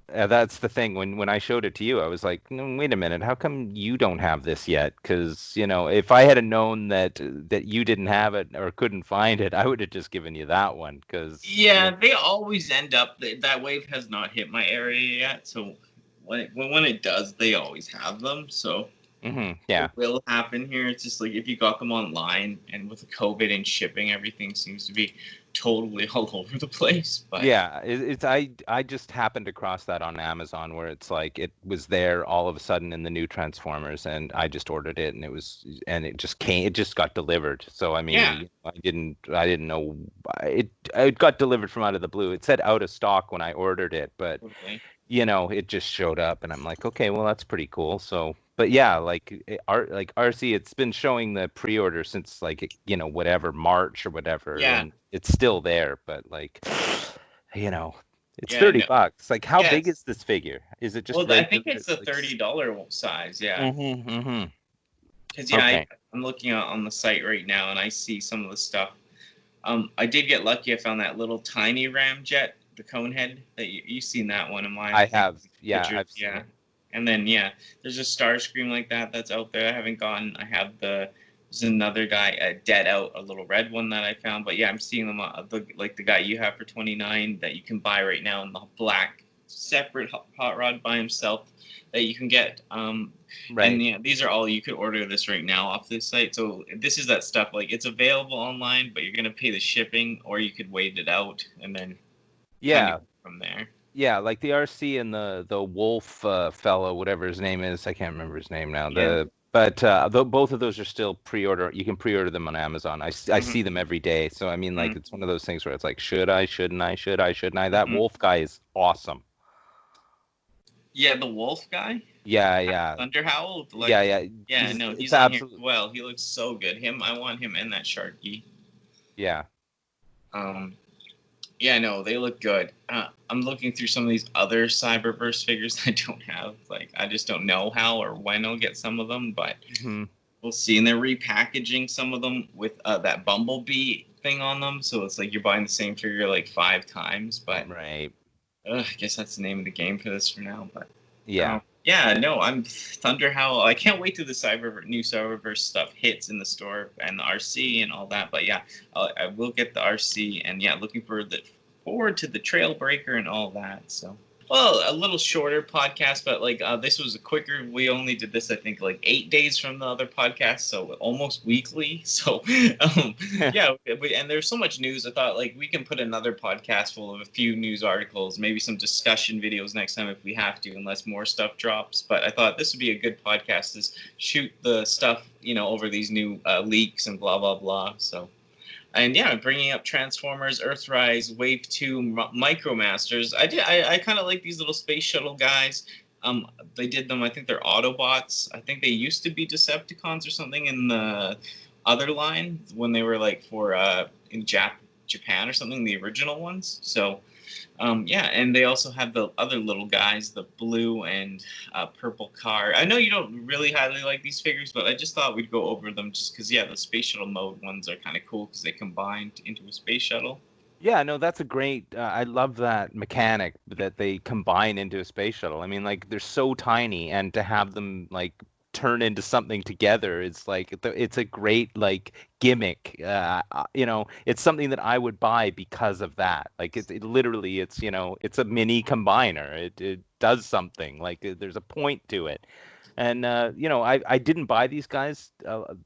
That's the thing. When I showed it to you, I was like, no, wait a minute, how come you don't have this yet? Because if I had known that you didn't have it or couldn't find it, I would have just given you that one. Because they always end up, that wave has not hit my area yet, so when it does, they always have them. So it will happen here. It's just like if you got them online, and with COVID and shipping, everything seems to be totally all over the place. But yeah, I just happened across that on Amazon, where it's like it was there all of a sudden in the new Transformers, and I just ordered it, and it just got delivered. So I mean, I didn't know it got delivered from out of the blue. It said out of stock when I ordered it, but it just showed up, and I'm like, okay, well, that's pretty cool. So. But yeah, like Arcee, it's been showing the pre-order since whatever March or whatever, and it's still there. But like, it's $30. Like, how big is this figure? Is it just? Well, I think it's the $30 size. Yeah. Because I'm looking on the site right now, and I see some of the stuff. I did get lucky. I found that little tiny ramjet, the Conehead. That you've seen that one of mine. I have. Yeah. I've seen it. And then, there's a Starscream like that's out there. I haven't gotten. I have there's another guy, Dead Out, a little red one that I found. But I'm seeing them, like the guy you have for $29 that you can buy right now in the black, separate hot rod by himself that you can get. Right. And these are all, you could order this right now off this site. So this is that stuff, like, it's available online, but you're going to pay the shipping, or you could wait it out and then from there. Yeah, like the Arcee and the wolf fellow, whatever his name is, I can't remember his name now. But both of those are still pre-order. You can pre-order them on Amazon. I see them every day. So I mean, like, it's one of those things where it's like, should I, shouldn't I, should I, shouldn't I? That wolf guy is awesome. Yeah, the wolf guy. Yeah. Thunderhowl. Yeah. No, he's on here as well. He looks so good. I want him and that Sharky. Yeah. Yeah, no, they look good. I'm looking through some of these other Cyberverse figures I don't have. Like, I just don't know how or when I'll get some of them, but we'll see. And they're repackaging some of them with that Bumblebee thing on them, so it's like you're buying the same figure like 5 times. But Right. I guess that's the name of the game for this for now. But Yeah. yeah, no, I'm Thunderhowl. I can't wait till the new Cyberverse stuff hits in the store and the Arcee and all that. But yeah, I will get the Arcee, and yeah, looking forward to the Trailbreaker and all that. So, well, a little shorter podcast, but like this was a quicker. We only did this, I think, like 8 days from the other podcast, so almost weekly. So, yeah, and there's so much news. I thought like we can put another podcast full of a few news articles, maybe some discussion videos next time if we have to, unless more stuff drops. But I thought this would be a good podcast to shoot the stuff, over these new leaks and blah blah blah. So. And yeah, bringing up Transformers, Earthrise, Wave 2, Micromasters. I kind of like these little space shuttle guys. They did them. I think they're Autobots. I think they used to be Decepticons or something in the other line when they were like for in Japan or something, the original ones. So. Yeah, and they also have the other little guys, the blue and purple car. I know you don't really highly like these figures, but I just thought we'd go over them just because, yeah, the space shuttle mode ones are kind of cool because they combined into a space shuttle. Yeah, no, that's a great. I love that mechanic that they combine into a space shuttle. I mean, like they're so tiny, and to have them like turn into something together, it's like it's a great like gimmick. It's something that I would buy because of that. Like it literally, it's it's a mini combiner. It does something. Like there's a point to it. And I didn't buy these guys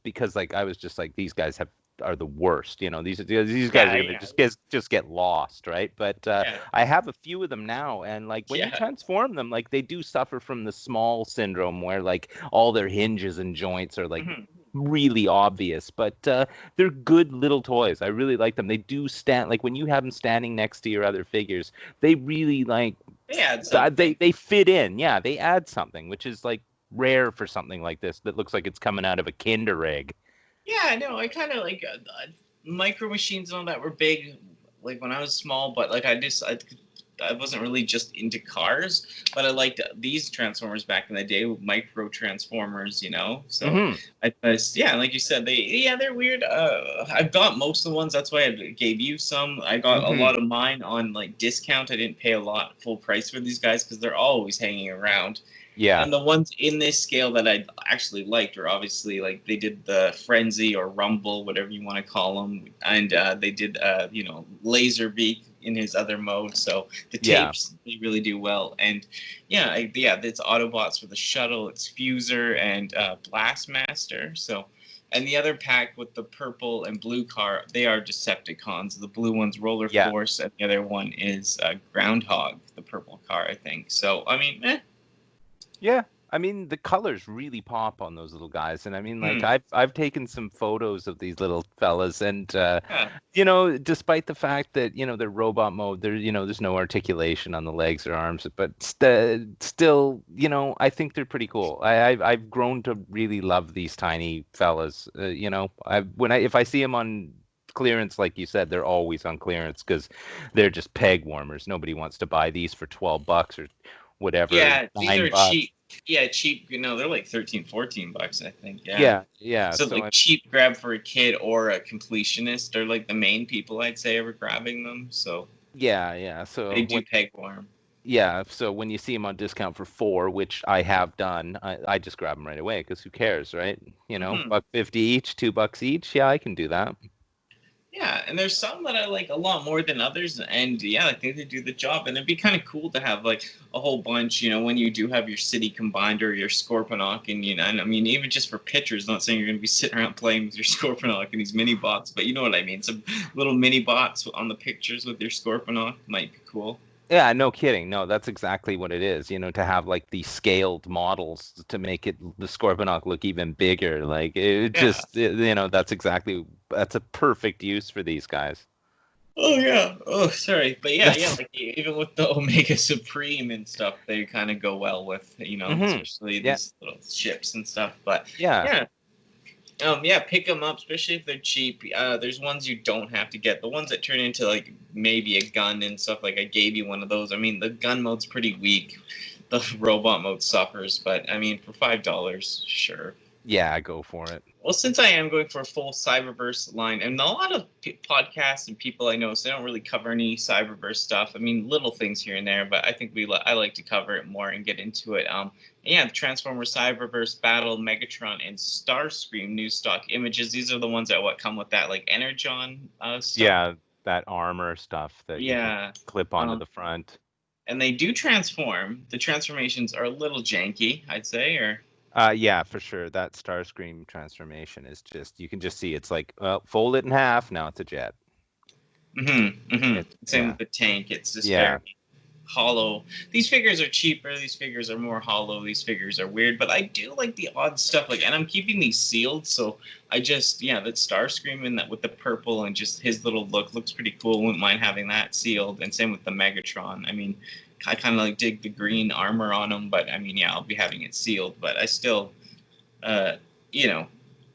because like I was just like these guys are the worst. These guys are gonna just get lost, right? But I have a few of them now, and like when you transform them, like they do suffer from the small syndrome where like all their hinges and joints are like really obvious, but they're good little toys. I really like them. They do stand like when you have them standing next to your other figures, they really like they fit in. Yeah, they add something, which is like rare for something like this that looks like it's coming out of a Kinder egg. Yeah, no, I kind of like Micro Machines and all that were big, like when I was small. But like I wasn't really just into cars, but I liked these Transformers back in the day, Micro Transformers, So yeah, like you said, they're weird. I've got most of the ones. That's why I gave you some. I got a lot of mine on like discount. I didn't pay a lot full price for these guys because they're always hanging around. Yeah. And the ones in this scale that I actually liked were obviously like they did the Frenzy or Rumble, whatever you want to call them, and they did Laserbeak in his other mode. So the tapes they really do well, and it's Autobots for the shuttle, it's Fuser and Blastmaster. So. And the other pack with the purple and blue car, they are Decepticons. The blue one's Roller Force, and the other one is Groundhog, the purple car, I think. So, I mean, Yeah, I mean the colors really pop on those little guys, and I mean like I've taken some photos of these little fellas, and despite the fact that they're robot mode, there's no articulation on the legs or arms, but still I think they're pretty cool. I've grown to really love these tiny fellas. If I see them on clearance, like you said, they're always on clearance because they're just peg warmers. Nobody wants to buy these for $12 or whatever. Yeah, these are $9. cheap. Yeah, cheap. They're like $13-14, I think. Yeah. So like cheap grab for a kid or a completionist are like the main people I'd say ever grabbing them. So yeah. So they do peg warm. Yeah, so when you see them on discount for $4, which I have done, I just grab them right away because who cares, right? $1.50 each, $2 each. Yeah, I can do that. Yeah, and there's some that I like a lot more than others, and yeah, I think they do the job. And it'd be kind of cool to have like a whole bunch, when you do have your city combined or your Scorponok, and and I mean even just for pictures. Not saying you're going to be sitting around playing with your Scorponok and these mini bots, but you know what I mean. Some little mini bots on the pictures with your Scorponok might be cool. Yeah, no kidding. No, that's exactly what it is. To have like these scaled models to make the Scorponok look even bigger. Like that's a perfect use for these guys. Oh yeah. Oh, sorry, but yeah. Like even with the Omega Supreme and stuff, they kind of go well with especially these little ships and stuff. But yeah. Yeah, pick them up, especially if they're cheap. There's ones you don't have to get. The ones that turn into like maybe a gun and stuff. Like I gave you one of those. I mean, the gun mode's pretty weak. The robot mode suffers, but I mean, for $5, sure. Yeah, go for it. Well, since I am going for a full Cyberverse line, and a lot of podcasts and people I know, so they don't really cover any Cyberverse stuff. I mean, little things here and there, but I think I like to cover it more and get into it. Yeah, the Transformers Cyberverse Battle, Megatron, and Starscream new stock images. These are the ones that come with that like Energon stuff. Yeah, that armor stuff that you Yeah, can clip onto the front. and they do transform. The transformations are a little janky, I'd say, or. Yeah, for sure. That Starscream transformation is just, you can just see it's like, fold it in half. Now it's a jet. Same with the tank. It's just very hollow. These figures are cheaper. These figures are more hollow. These figures are weird. But I do like the odd stuff. Like, and I'm keeping these sealed. So I just, that Starscream in that with the purple and just his little look looks pretty cool. Wouldn't mind having that sealed. And same with the Megatron. I mean, I kind of like dig the green armor on him, but I mean, I'll be having it sealed. But I still, I'm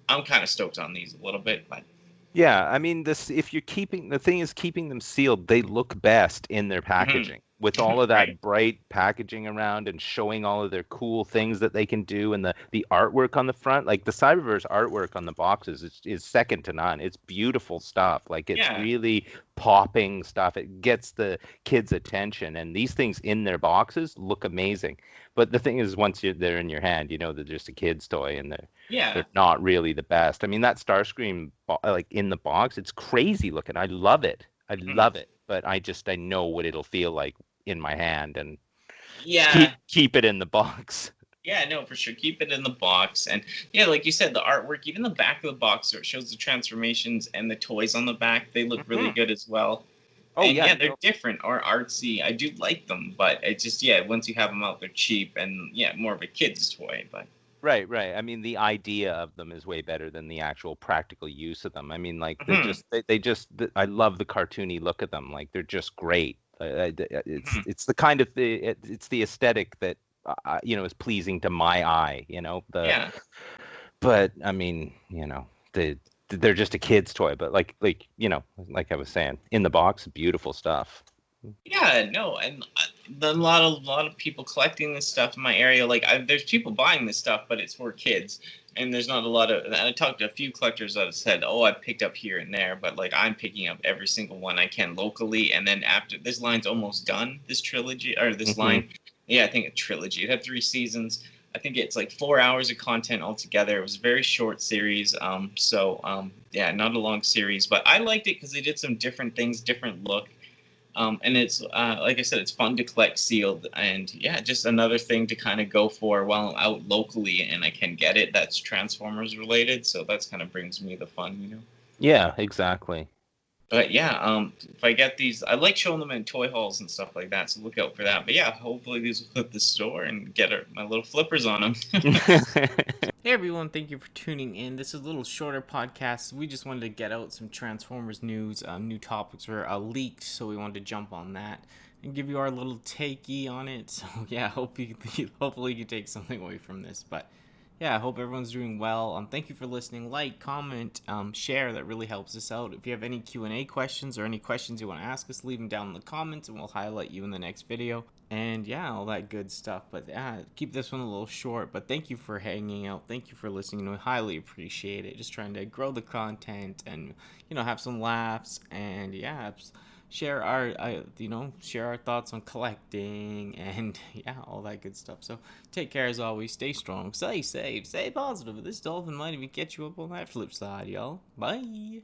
kind of stoked on these a little bit. But yeah, I mean, if you're keeping, the thing is keeping them sealed, they look best in their packaging with all of that bright packaging around and showing all of their cool things that they can do, and the artwork on the front. Like the Cyberverse artwork on the boxes is second to none. It's beautiful stuff. Like it's really popping stuff. It gets the kids' attention, and these things in their boxes look amazing. But the thing is, once they're in your hand, they're just a kid's toy, and they're not really the best. I mean, that Starscream, like in the box, it's crazy looking. I love it. I love it. But I know what it'll feel like in my hand, and keep it in the box. Yeah, no, for sure. Keep it in the box. And yeah, like you said, the artwork, even the back of the box, so it shows the transformations and the toys on the back. They look really good as well. Oh, and yeah, they're different or artsy. I do like them, but it just, once you have them out, they're cheap and more of a kid's toy. But Right. I mean, the idea of them is way better than the actual practical use of them. I mean, like they just I love the cartoony look of them. Like they're just great. It's the kind of it's the aesthetic that is pleasing to my eye. But I mean, they're just a kid's toy. But like I was saying, in the box, beautiful stuff. Yeah, no, and a lot of people collecting this stuff in my area. Like, there's people buying this stuff, but it's for kids, and there's not a lot of. And I talked to a few collectors that have said, "Oh, I picked up here and there," but like I'm picking up every single one I can locally. And then after this line's almost done, this trilogy or this line, I think a trilogy. It had 3 seasons. I think it's like 4 hours of content altogether. It was a very short series, not a long series, but I liked it because they did some different things, different look. And it's, like I said, it's fun to collect sealed, and just another thing to kind of go for while I'm out locally and I can get it that's Transformers related. So that's kind of brings me the fun, Yeah, exactly. But if I get these, I like showing them in toy halls and stuff like that. So look out for that. But hopefully these will hit the store and get my little flippers on them. Hey everyone, thank you for tuning in. This is a little shorter podcast. We just wanted to get out some Transformers news. New topics were leaked, so we wanted to jump on that and give you our little takey on it. So hopefully you can take something away from this. But I hope everyone's doing well. Thank you for listening. Like, comment, share. That really helps us out. If you have any Q&A questions or any questions you want to ask us, leave them down in the comments and we'll highlight you in the next video. And all that good stuff. But keep this one a little short. But thank you for hanging out. Thank you for listening. We highly appreciate it. Just trying to grow the content and have some laughs and share our thoughts on collecting and all that good stuff. So take care as always. Stay strong. Stay safe. Stay positive. This dolphin might even get you up on that flip side, y'all. Bye.